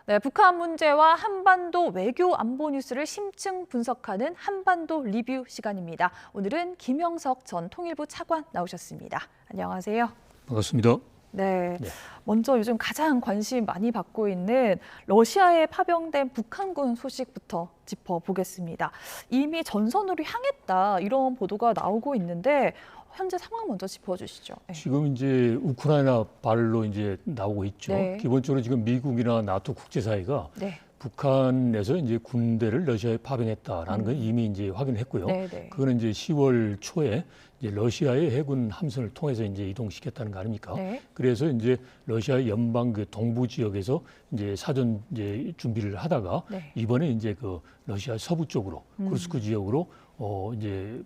네, 북한 문제와 한반도 외교 안보 뉴스를 심층 분석하는 한반도 리뷰 시간입니다. 오늘은 김영석 전 통일부 차관 나오셨습니다. 안녕하세요. 반갑습니다. 네, 먼저 요즘 가장 관심 많이 받고 있는 러시아에 파병된 북한군 소식부터 짚어보겠습니다. 이미 전선으로 향했다 이런 보도가 나오고 있는데 현재 상황 먼저 짚어주시죠. 네. 지금 이제 우크라이나 발로 이제 나오고 있죠. 네. 기본적으로 지금 미국이나 나토 국제사회가 네. 북한에서 이제 군대를 러시아에 파병했다라는 건 이미 이제 확인했고요. 네. 그거는 이제 10월 초에 이제 러시아의 해군 함선을 통해서 이제 이동시켰다는 거 아닙니까? 네. 그래서 이제 러시아 연방 그 동부 지역에서 이제 사전 이제 준비를 하다가 네. 이번에 이제 그 러시아 서부 쪽으로 쿠르스크 지역으로 이제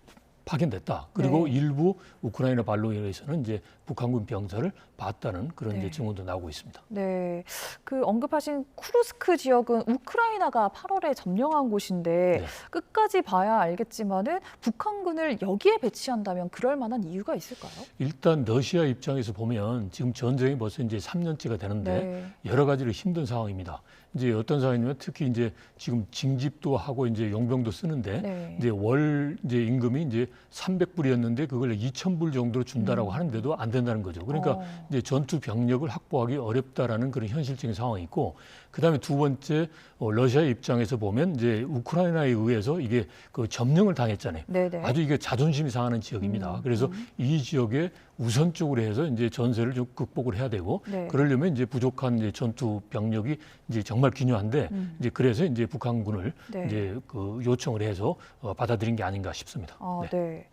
파견됐다. 그리고 네. 일부 우크라이나 발로에서는 이제 북한군 병사를 봤다는 그런 이제 증언도 나오고 있습니다. 네, 그 언급하신 쿠르스크 지역은 우크라이나가 8월에 점령한 곳인데 네. 끝까지 봐야 알겠지만은 북한군을 여기에 배치한다면 그럴 만한 이유가 있을까요? 일단 러시아 입장에서 보면 지금 전쟁이 벌써 이제 3년째가 되는데 네. 여러 가지로 힘든 상황입니다. 이제 어떤 상황이냐면 특히 이제 지금 징집도 하고 이제 용병도 쓰는데 네. 이제 월 이제 임금이 이제 300불이었는데 그걸 2,000불 정도로 준다라고 하는데도 안 된다는 거죠. 그러니까 이제 전투 병력을 확보하기 어렵다라는 그런 현실적인 상황이 있고, 그다음에 두 번째 러시아의 입장에서 보면 이제 우크라이나에 의해서 이게 그 점령을 당했잖아요. 네네. 아주 이게 자존심이 상하는 지역입니다. 그래서 이 지역에 우선적으로 해서 이제 전세를 좀 극복을 해야 되고, 네. 그러려면 이제 부족한 이제 전투 병력이 이제 정말 기묘한데 이제 그래서 이제 북한군을 네. 이제 그 요청을 해서 받아들인 게 아닌가 싶습니다. 네.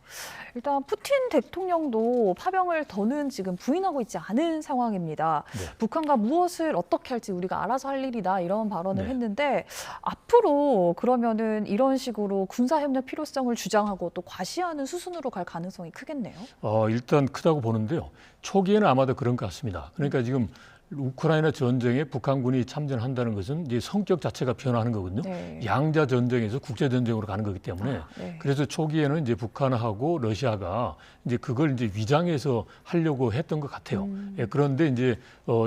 일단 푸틴 대통령도 파병을 더는 지금 부인하고 있지 않은 상황입니다. 네. 북한과 무엇을 어떻게 할지 우리가 알아서 할 일이다 이런 발언을 네. 했는데 앞으로 그러면은 이런 식으로 군사 협력 필요성을 주장하고 또 과시하는 수순으로 갈 가능성이 크겠네요. 일단 크다고 보는데요. 초기에는 아마도 그런 것 같습니다. 그러니까 지금 우크라이나 전쟁에 북한군이 참전한다는 것은 이제 성격 자체가 변화하는 거거든요. 네. 양자 전쟁에서 국제 전쟁으로 가는 거기 때문에 네. 그래서 초기에는 이제 북한하고 러시아가 이제 그걸 이제 위장해서 하려고 했던 것 같아요. 예, 그런데 이제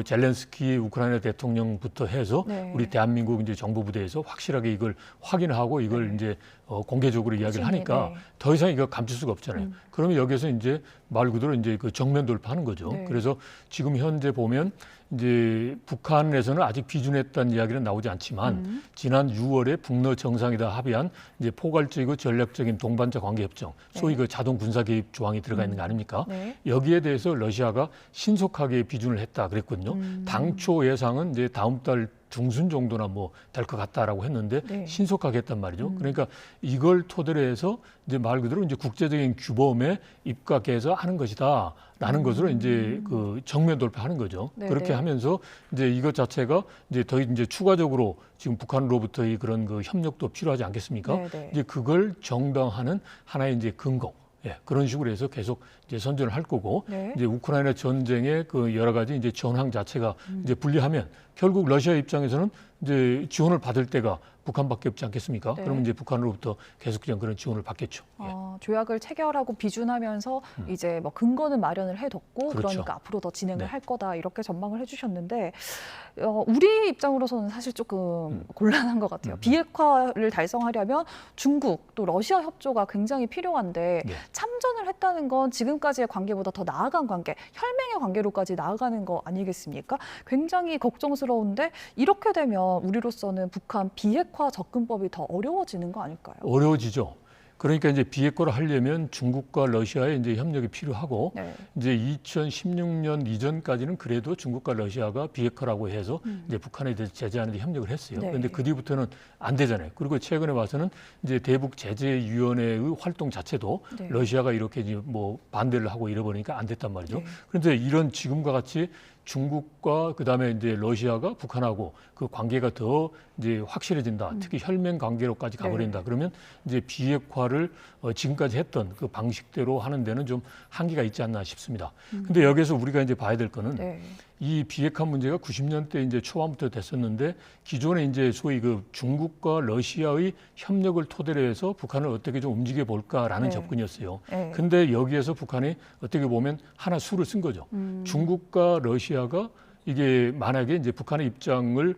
젤렌스키 우크라이나 대통령부터 해서 네. 우리 대한민국 이제 정보부대에서 확실하게 이걸 확인하고 이걸 이제 공개적으로 이야기를 하니까 네. 더 이상 이거 감출 수가 없잖아요. 그러면 여기서 이제 말 그대로 이제 그 정면 돌파하는 거죠. 네. 그래서 지금 현재 보면 이제 북한에서는 아직 비준했다는 이야기는 나오지 않지만 지난 6월에 북러 정상이 다 합의한 이제 포괄적이고 전략적인 동반자 관계 협정, 소위 그 자동 군사 개입 조항이 들어가 있는 거 아닙니까? 네. 여기에 대해서 러시아가 신속하게 비준을 했다 그랬거든요. 당초 예상은 이제 다음 달 중순 정도나 뭐 될 것 같다라고 했는데 네. 신속하게 했단 말이죠. 그러니까 이걸 토대로 해서 이제 말 그대로 이제 국제적인 규범에 입각해서 하는 것이다라는 것으로 이제 그 정면 돌파하는 거죠. 네, 그렇게 네. 하면서 이제 이것 자체가 이제 더 이제 추가적으로 지금 북한으로부터의 그런 그 협력도 필요하지 않겠습니까? 네, 네. 이제 그걸 정당화하는 하나의 이제 근거. 예, 그런 식으로 해서 계속 이제 선전을 할 거고, 네. 이제 우크라이나 전쟁의 그 여러 가지 이제 전황 자체가 이제 분리하면 결국 러시아 입장에서는 이제 지원을 받을 때가 북한밖에 없지 않겠습니까? 네. 그러면 이제 북한으로부터 계속적인 그런 지원을 받겠죠. 예. 조약을 체결하고 비준하면서 이제 뭐 근거는 마련을 해뒀고 그렇죠. 그러니까 앞으로 더 진행을 네. 할 거다 이렇게 전망을 해주셨는데 우리 입장으로서는 사실 조금 곤란한 것 같아요. 비핵화를 달성하려면 중국 또 러시아 협조가 굉장히 필요한데 네. 참전을 했다는 건 지금까지의 관계보다 더 나아간 관계, 혈맹의 관계로까지 나아가는 거 아니겠습니까? 굉장히 걱정스러운데 이렇게 되면 우리로서는 북한 비핵화 접근법이 더 어려워지는 거 아닐까요? 어려워지죠. 그러니까 이제 비핵화를 하려면 중국과 러시아의 이제 협력이 필요하고, 네. 이제 2016년 이전까지는 그래도 중국과 러시아가 비핵화라고 해서 이제 북한에 대해서 제재하는 데 협력을 했어요. 네. 그런데 그 뒤부터는 안 되잖아요. 그리고 최근에 와서는 이제 대북 제재위원회의 활동 자체도 네. 러시아가 이렇게 이제 뭐 반대를 하고 이러보니까 안 됐단 말이죠. 네. 그런데 이런 지금과 같이 중국과 그다음에 이제 러시아가 북한하고 그 관계가 더 이제 확실해진다. 특히 혈맹 관계로까지 가버린다. 그러면 이제 비핵화를 지금까지 했던 그 방식대로 하는 데는 좀 한계가 있지 않나 싶습니다. 근데 여기서 우리가 이제 봐야 될 거는 네. 이 비핵화 문제가 90년대 이제 초반부터 됐었는데 기존에 이제 소위 그 중국과 러시아의 협력을 토대로 해서 북한을 어떻게 좀 움직여 볼까라는 네. 접근이었어요. 네. 근데 여기에서 북한이 어떻게 보면 하나 수를 쓴 거죠. 중국과 러시아가 이게 만약에 이제 북한의 입장을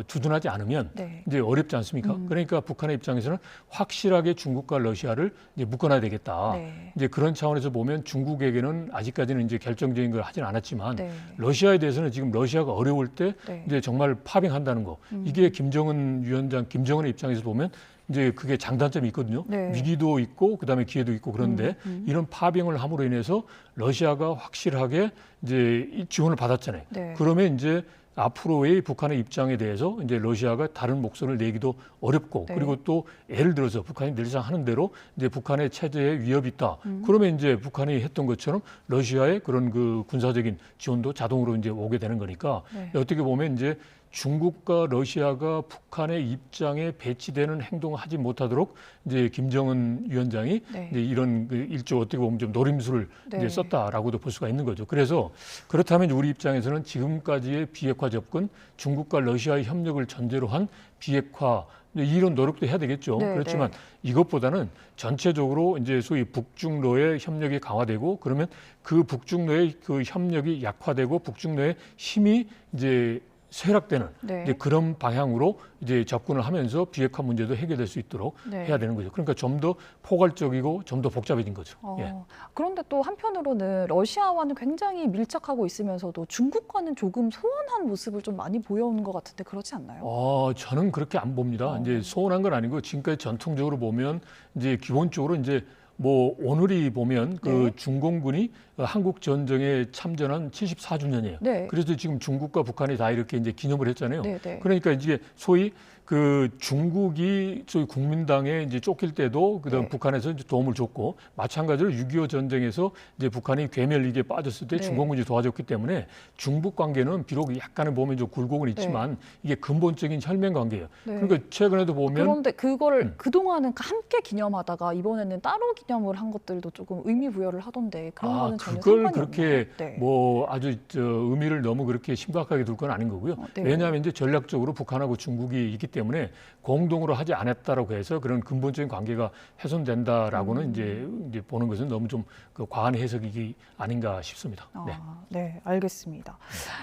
두둔하지 않으면 네. 이제 어렵지 않습니까? 그러니까 북한의 입장에서는 확실하게 중국과 러시아를 이제 묶어놔야 되겠다. 네. 이제 그런 차원에서 보면 중국에게는 아직까지는 이제 결정적인 걸 하진 않았지만 네. 러시아에 대해서는 지금 러시아가 어려울 때 네. 이제 정말 파병한다는 거. 이게 김정은 위원장, 김정은의 입장에서 보면 이제 그게 장단점이 있거든요. 네. 위기도 있고 그다음에 기회도 있고 그런데 이런 파병을 함으로 인해서 러시아가 확실하게 이제 이 지원을 받았잖아요. 네. 그러면 이제 앞으로의 북한의 입장에 대해서 이제 러시아가 다른 목소리를 내기도 어렵고 네. 그리고 또 예를 들어서 북한이 늘상 하는 대로 이제 북한의 체제에 위협이 있다. 그러면 이제 북한이 했던 것처럼 러시아의 그런 그 군사적인 지원도 자동으로 이제 오게 되는 거니까 네. 어떻게 보면 이제 중국과 러시아가 북한의 입장에 배치되는 행동을 하지 못하도록 이제 김정은 위원장이 네. 이제 이런 그 일조 어떻게 보면 좀 노림수를 네. 이제 썼다라고도 볼 수가 있는 거죠. 그래서 그렇다면 우리 입장에서는 지금까지의 비핵화 접근, 중국과 러시아의 협력을 전제로 한 비핵화 이런 노력도 해야 되겠죠. 네, 그렇지만 네. 이것보다는 전체적으로 이제 소위 북중로의 협력이 강화되고 그러면 그 북중로의 그 협력이 약화되고 북중로의 힘이 이제 쇠락되는 네. 이제 그런 방향으로 이제 접근을 하면서 비핵화 문제도 해결될 수 있도록 네. 해야 되는 거죠. 그러니까 좀 더 포괄적이고 좀 더 복잡해진 거죠. 예. 그런데 또 한편으로는 러시아와는 굉장히 밀착하고 있으면서도 중국과는 조금 소원한 모습을 좀 많이 보여오는 것 같은데 그렇지 않나요? 저는 그렇게 안 봅니다. 이제 소원한 건 아니고 지금까지 전통적으로 보면 이제 기본적으로 이제 뭐 오늘이 보면 그 네. 중공군이 한국 전쟁에 참전한 74주년이에요. 네. 그래서 지금 중국과 북한이 다 이렇게 이제 기념을 했잖아요. 네, 네. 그러니까 이제 소위 그 중국이 소위 국민당에 이제 쫓길 때도 그다음 네. 북한에서 이제 도움을 줬고 마찬가지로 6.25 전쟁에서 이제 북한이 괴멸위기에 빠졌을 때 네. 중공군이 도와줬기 때문에 중북 관계는 비록 약간의 보면 좀 굴곡은 있지만 이게 근본적인 혈맹 관계예요. 네. 그러니까 최근에도 보면 그런데 그거를 그동안은 함께 기념하다가 이번에는 따로 기념을 한 것들도 조금 의미 부여를 하던데 그런 거는 전혀 그걸 상관이 그렇게 없나요? 네. 뭐 아주 의미를 너무 그렇게 심각하게 둘 건 아닌 거고요. 네. 왜냐하면 이제 전략적으로 북한하고 중국이 있기 때문에 공동으로 하지 않았다라고 해서 그런 근본적인 관계가 훼손된다라고는 이제 보는 것은 너무 좀 그 과한 해석이 아닌가 싶습니다. 네. 네, 알겠습니다.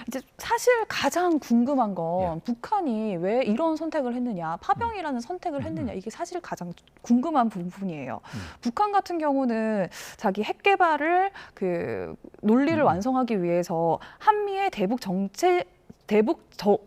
이제 사실 가장 궁금한 건 예. 북한이 왜 이런 선택을 했느냐, 파병이라는 선택을 했느냐, 이게 사실 가장 궁금한 부분이에요. 북한 같은 경우는 자기 핵 개발을 그 논리를 완성하기 위해서 한미의 대북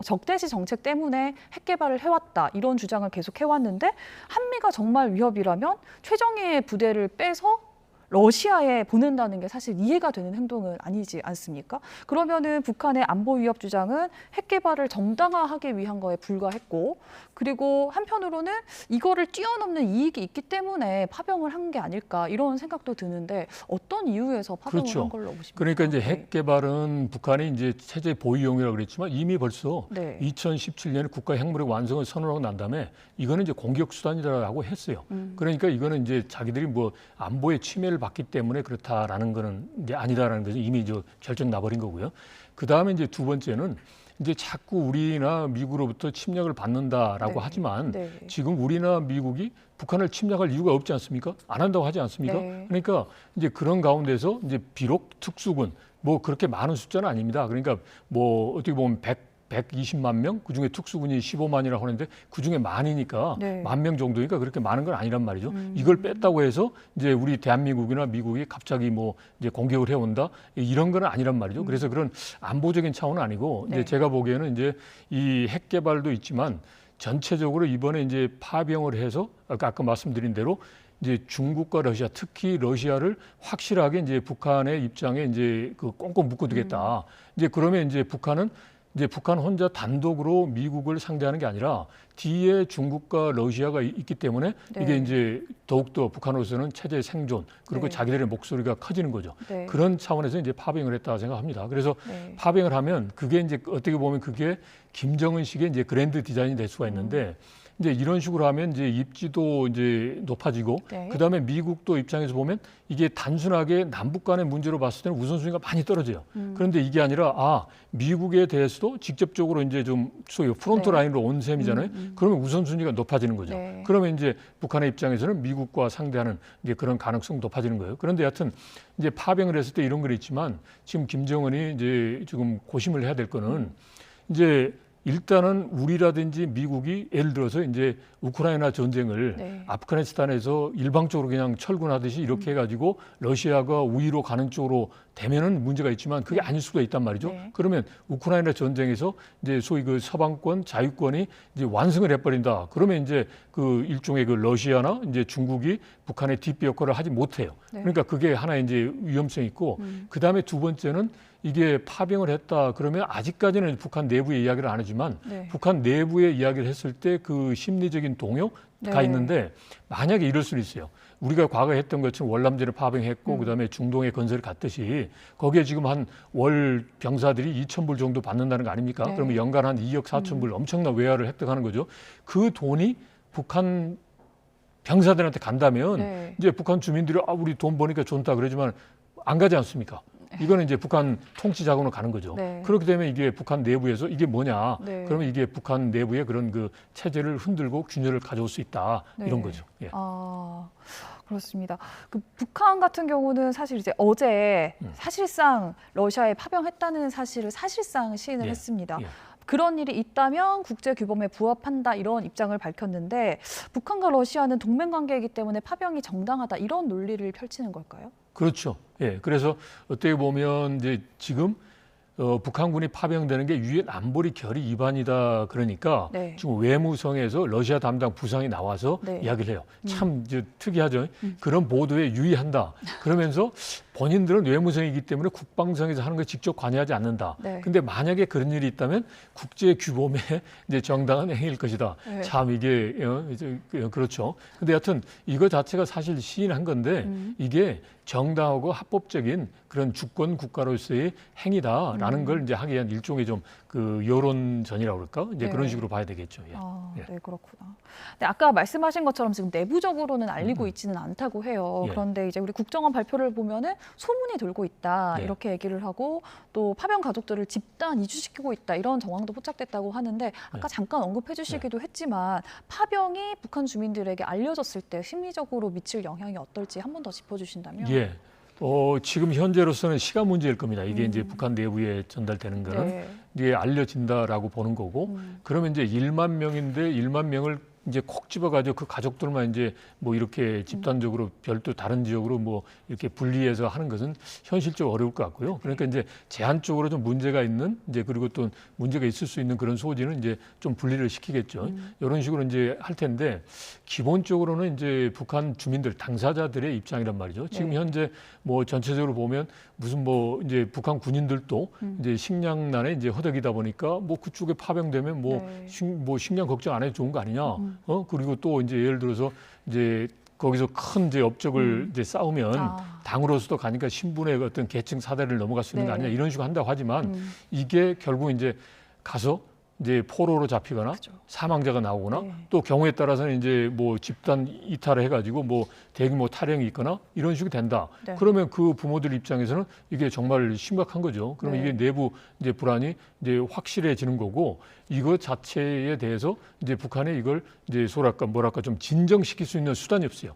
적대시 정책 때문에 핵 개발을 해왔다 이런 주장을 계속 해왔는데 한미가 정말 위협이라면 최정예의 부대를 빼서 러시아에 보낸다는 게 사실 이해가 되는 행동은 아니지 않습니까? 그러면은 북한의 안보 위협 주장은 핵 개발을 정당화하기 위한 거에 불과했고, 그리고 한편으로는 이거를 뛰어넘는 이익이 있기 때문에 파병을 한 게 아닐까 이런 생각도 드는데 어떤 이유에서 파병을 그렇죠. 한 걸로 보십니까? 그러니까 이제 네. 핵 개발은 북한이 이제 체제 보유용이라고 그랬지만 이미 벌써 네. 2017년에 국가 핵무력 완성을 선언하고 난 다음에 이거는 이제 공격 수단이라고 했어요. 그러니까 이거는 이제 자기들이 뭐 안보의 침해를 받기 때문에 그렇다라는 거는 이제 아니다라는 것은 이미 결정 나버린 거고요. 그 다음에 이제 두 번째는 이제 자꾸 우리나 미국으로부터 침략을 받는다라고 네. 하지만 네. 지금 우리나 미국이 북한을 침략할 이유가 없지 않습니까? 안 한다고 하지 않습니까? 네. 그러니까 이제 그런 가운데서 이제 비록 특수군 뭐 그렇게 많은 숫자는 아닙니다. 그러니까 뭐 어떻게 보면 120만 명, 그중에 특수군이 15만이라고 하는데 그중에 만이니까 네. 10,000명 정도니까 그렇게 많은 건 아니란 말이죠. 이걸 뺐다고 해서 이제 우리 대한민국이나 미국이 갑자기 뭐 이제 공격을 해온다 이런 건 아니란 말이죠. 그래서 그런 안보적인 차원은 아니고 네. 이제 제가 보기에는 이제 이 핵 개발도 있지만 전체적으로 이번에 이제 파병을 해서 아까 말씀드린 대로 이제 중국과 러시아, 특히 러시아를 확실하게 이제 북한의 입장에 이제 그 꽁꽁 묶어두겠다. 이제 그러면 이제 북한 혼자 단독으로 미국을 상대하는 게 아니라 뒤에 중국과 러시아가 있기 때문에 네. 이게 이제 더욱더 북한으로서는 체제 생존 그리고 네. 자기들의 목소리가 커지는 거죠. 네. 그런 차원에서 이제 파병을 했다 생각합니다. 그래서 네. 파병을 하면 그게 이제 어떻게 보면 그게 김정은식의 이제 그랜드 디자인이 될 수가 있는데 이제 이런 식으로 하면 이제 입지도 이제 높아지고 네. 그다음에 미국도 입장에서 보면 이게 단순하게 남북 간의 문제로 봤을 때는 우선순위가 많이 떨어져요. 그런데 이게 아니라 미국에 대해서도 직접적으로 이제 좀 소위 프론트 네. 라인으로 온 셈이잖아요. 그러면 우선순위가 높아지는 거죠. 네. 그러면 이제 북한의 입장에서는 미국과 상대하는 이제 그런 가능성 높아지는 거예요. 그런데 여하튼 이제 파병을 했을 때 이런 걸 있지만 지금 김정은이 이제 지금 고심을 해야 될 거는 이제 일단은 우리라든지 미국이 예를 들어서 이제 우크라이나 전쟁을 네. 아프가니스탄에서 일방적으로 그냥 철군하듯이 이렇게 해가지고 러시아가 우위로 가는 쪽으로 되면은 문제가 있지만 그게 아닐 수가 있단 말이죠. 네. 그러면 우크라이나 전쟁에서 이제 소위 그 서방권 자유권이 이제 완승을 해버린다. 그러면 이제 그 일종의 그 러시아나 이제 중국이 북한의 뒷배 역할을 하지 못해요. 네. 그러니까 그게 하나의 이제 위험성이 있고 그 다음에 두 번째는 이게 파병을 했다 그러면 아직까지는 북한 내부의 이야기를 안 하지만 네. 북한 내부의 이야기를 했을 때 그 심리적인 동요가 네. 있는데 만약에 이럴 수는 있어요. 우리가 과거에 했던 것처럼 월남전에 파병했고 그다음에 중동에 건설을 갔듯이 거기에 지금 한 월 병사들이 2,000불 정도 받는다는 거 아닙니까? 네. 그러면 연간 한 2억 4천 불 엄청난 외화를 획득하는 거죠. 그 돈이 북한 병사들한테 간다면 네. 이제 북한 주민들이 우리 돈 버니까 좋다 그러지만 안 가지 않습니까? 이거는 이제 북한 통치 자금으로 가는 거죠. 네. 그렇게 되면 이게 북한 내부에서 이게 뭐냐? 네. 그러면 이게 북한 내부의 그런 그 체제를 흔들고 균열을 가져올 수 있다 네. 이런 거죠. 예. 그렇습니다. 그 북한 같은 경우는 사실 이제 어제 사실상 러시아에 파병했다는 사실을 사실상 시인을 예. 했습니다. 예. 그런 일이 있다면 국제 규범에 부합한다 이런 입장을 밝혔는데 북한과 러시아는 동맹 관계이기 때문에 파병이 정당하다 이런 논리를 펼치는 걸까요? 그렇죠. 예. 그래서 어떻게 보면 이제 지금 북한군이 파병되는 게 유엔 안보리 결의 위반이다 그러니까 네. 지금 외무성에서 러시아 담당 부상이 나와서 네. 이야기를 해요. 참 이제 특이하죠. 그런 보도에 유의한다. 그러면서 본인들은 외무성이기 때문에 국방성에서 하는 걸 직접 관여하지 않는다. 네. 근데 만약에 그런 일이 있다면 국제 규범에 이제 정당한 행위일 것이다. 네. 참 이게 이제 그렇죠. 근데 여하튼 이거 자체가 사실 시인한 건데 이게 정당하고 합법적인 그런 주권 국가로서의 행위다라는 걸 이제 하기 위한 일종의 좀 그 여론전이라고 그럴까? 이제 네. 그런 식으로 봐야 되겠죠. 예. 예. 네, 그렇구나. 근데 아까 말씀하신 것처럼 지금 내부적으로는 알리고 있지는 않다고 해요. 예. 그런데 이제 우리 국정원 발표를 보면은 소문이 돌고 있다 예. 이렇게 얘기를 하고 또 파병 가족들을 집단 이주시키고 있다 이런 정황도 포착됐다고 하는데 아까 잠깐 언급해주시기도 했지만 파병이 북한 주민들에게 알려졌을 때 심리적으로 미칠 영향이 어떨지 한 번 더 짚어주신다면. 예. 지금 현재로서는 시간 문제일 겁니다. 이게 이제 북한 내부에 전달되는 거는 네. 이게 알려진다라고 보는 거고, 그러면 이제 1만 명인데 1만 명을 이제 콕 집어가지고 그 가족들만 이제 뭐 이렇게 집단적으로 별도 다른 지역으로 뭐 이렇게 분리해서 하는 것은 현실적으로 어려울 것 같고요. 그러니까 이제 제한적으로 좀 문제가 있는 이제 그리고 또 문제가 있을 수 있는 그런 소지는 이제 좀 분리를 시키겠죠. 이런 식으로 이제 할 텐데 기본적으로는 이제 북한 주민들 당사자들의 입장이란 말이죠. 지금 네. 현재 뭐 전체적으로 보면 무슨 뭐 이제 북한 군인들도 이제 식량난에 이제 허덕이다 보니까 뭐 그쪽에 파병되면 네. 뭐 식량 걱정 안 해도 좋은 거 아니냐. 그리고 또 이제 예를 들어서 이제 거기서 큰 이제 업적을 이제 쌓으면 당으로서도 가니까 신분의 어떤 계층 사다리를 넘어갈 수 있는 거 네. 아니냐 이런 식으로 한다고 하지만 이게 결국 이제 가서 이제 포로로 잡히거나 그죠. 사망자가 나오거나 네. 또 경우에 따라서는 이제 뭐 집단 이탈을 해가지고 뭐 대규모 탈영이 있거나 이런 식이 된다. 네. 그러면 그 부모들 입장에서는 이게 정말 심각한 거죠. 그러면 네. 이게 내부 이제 불안이 이제 확실해지는 거고 이것 자체에 대해서 이제 북한에 이걸 이제 뭐랄까 좀 진정시킬 수 있는 수단이 없어요.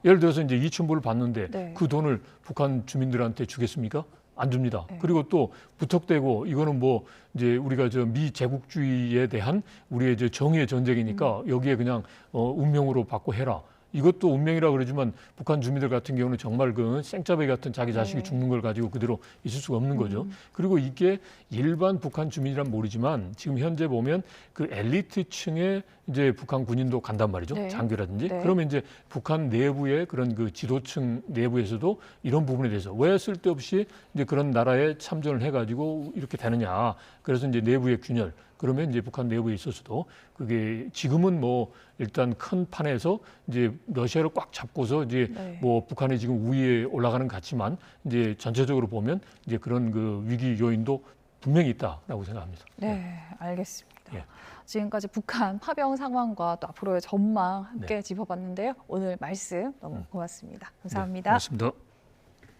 예를 들어서 이제 2,000불을 받는데 네. 그 돈을 북한 주민들한테 주겠습니까? 안 줍니다. 네. 그리고 또 부탁되고 이거는 뭐 이제 우리가 저 미제국주의에 대한 우리의 저 정의의 전쟁이니까 여기에 그냥 운명으로 받고 해라. 이것도 운명이라 그러지만 북한 주민들 같은 경우는 정말 그 생짜배기 같은 자기 자식이 네. 죽는 걸 가지고 그대로 있을 수가 없는 거죠. 그리고 이게 일반 북한 주민이란 모르지만 지금 현재 보면 그 엘리트층의 이제 북한 군인도 간단 말이죠. 네. 장교라든지. 네. 그러면 이제 북한 내부의 그런 그 지도층 내부에서도 이런 부분에 대해서 왜 쓸데없이 이제 그런 나라에 참전을 해가지고 이렇게 되느냐. 그래서 이제 내부의 균열. 그러면 이제 북한 내부에 있어서도 그게 지금은 뭐 일단 큰 판에서 이제 러시아를 꽉 잡고서 이제 네. 뭐 북한이 지금 우위에 올라가는 것 같지만 이제 전체적으로 보면 이제 그런 그 위기 요인도 분명히 있다라고 생각합니다. 네, 알겠습니다. 예. 지금까지 북한 파병 상황과 또 앞으로의 전망 함께 네. 짚어봤는데요. 오늘 말씀 너무 고맙습니다. 감사합니다. 네, 고맙습니다.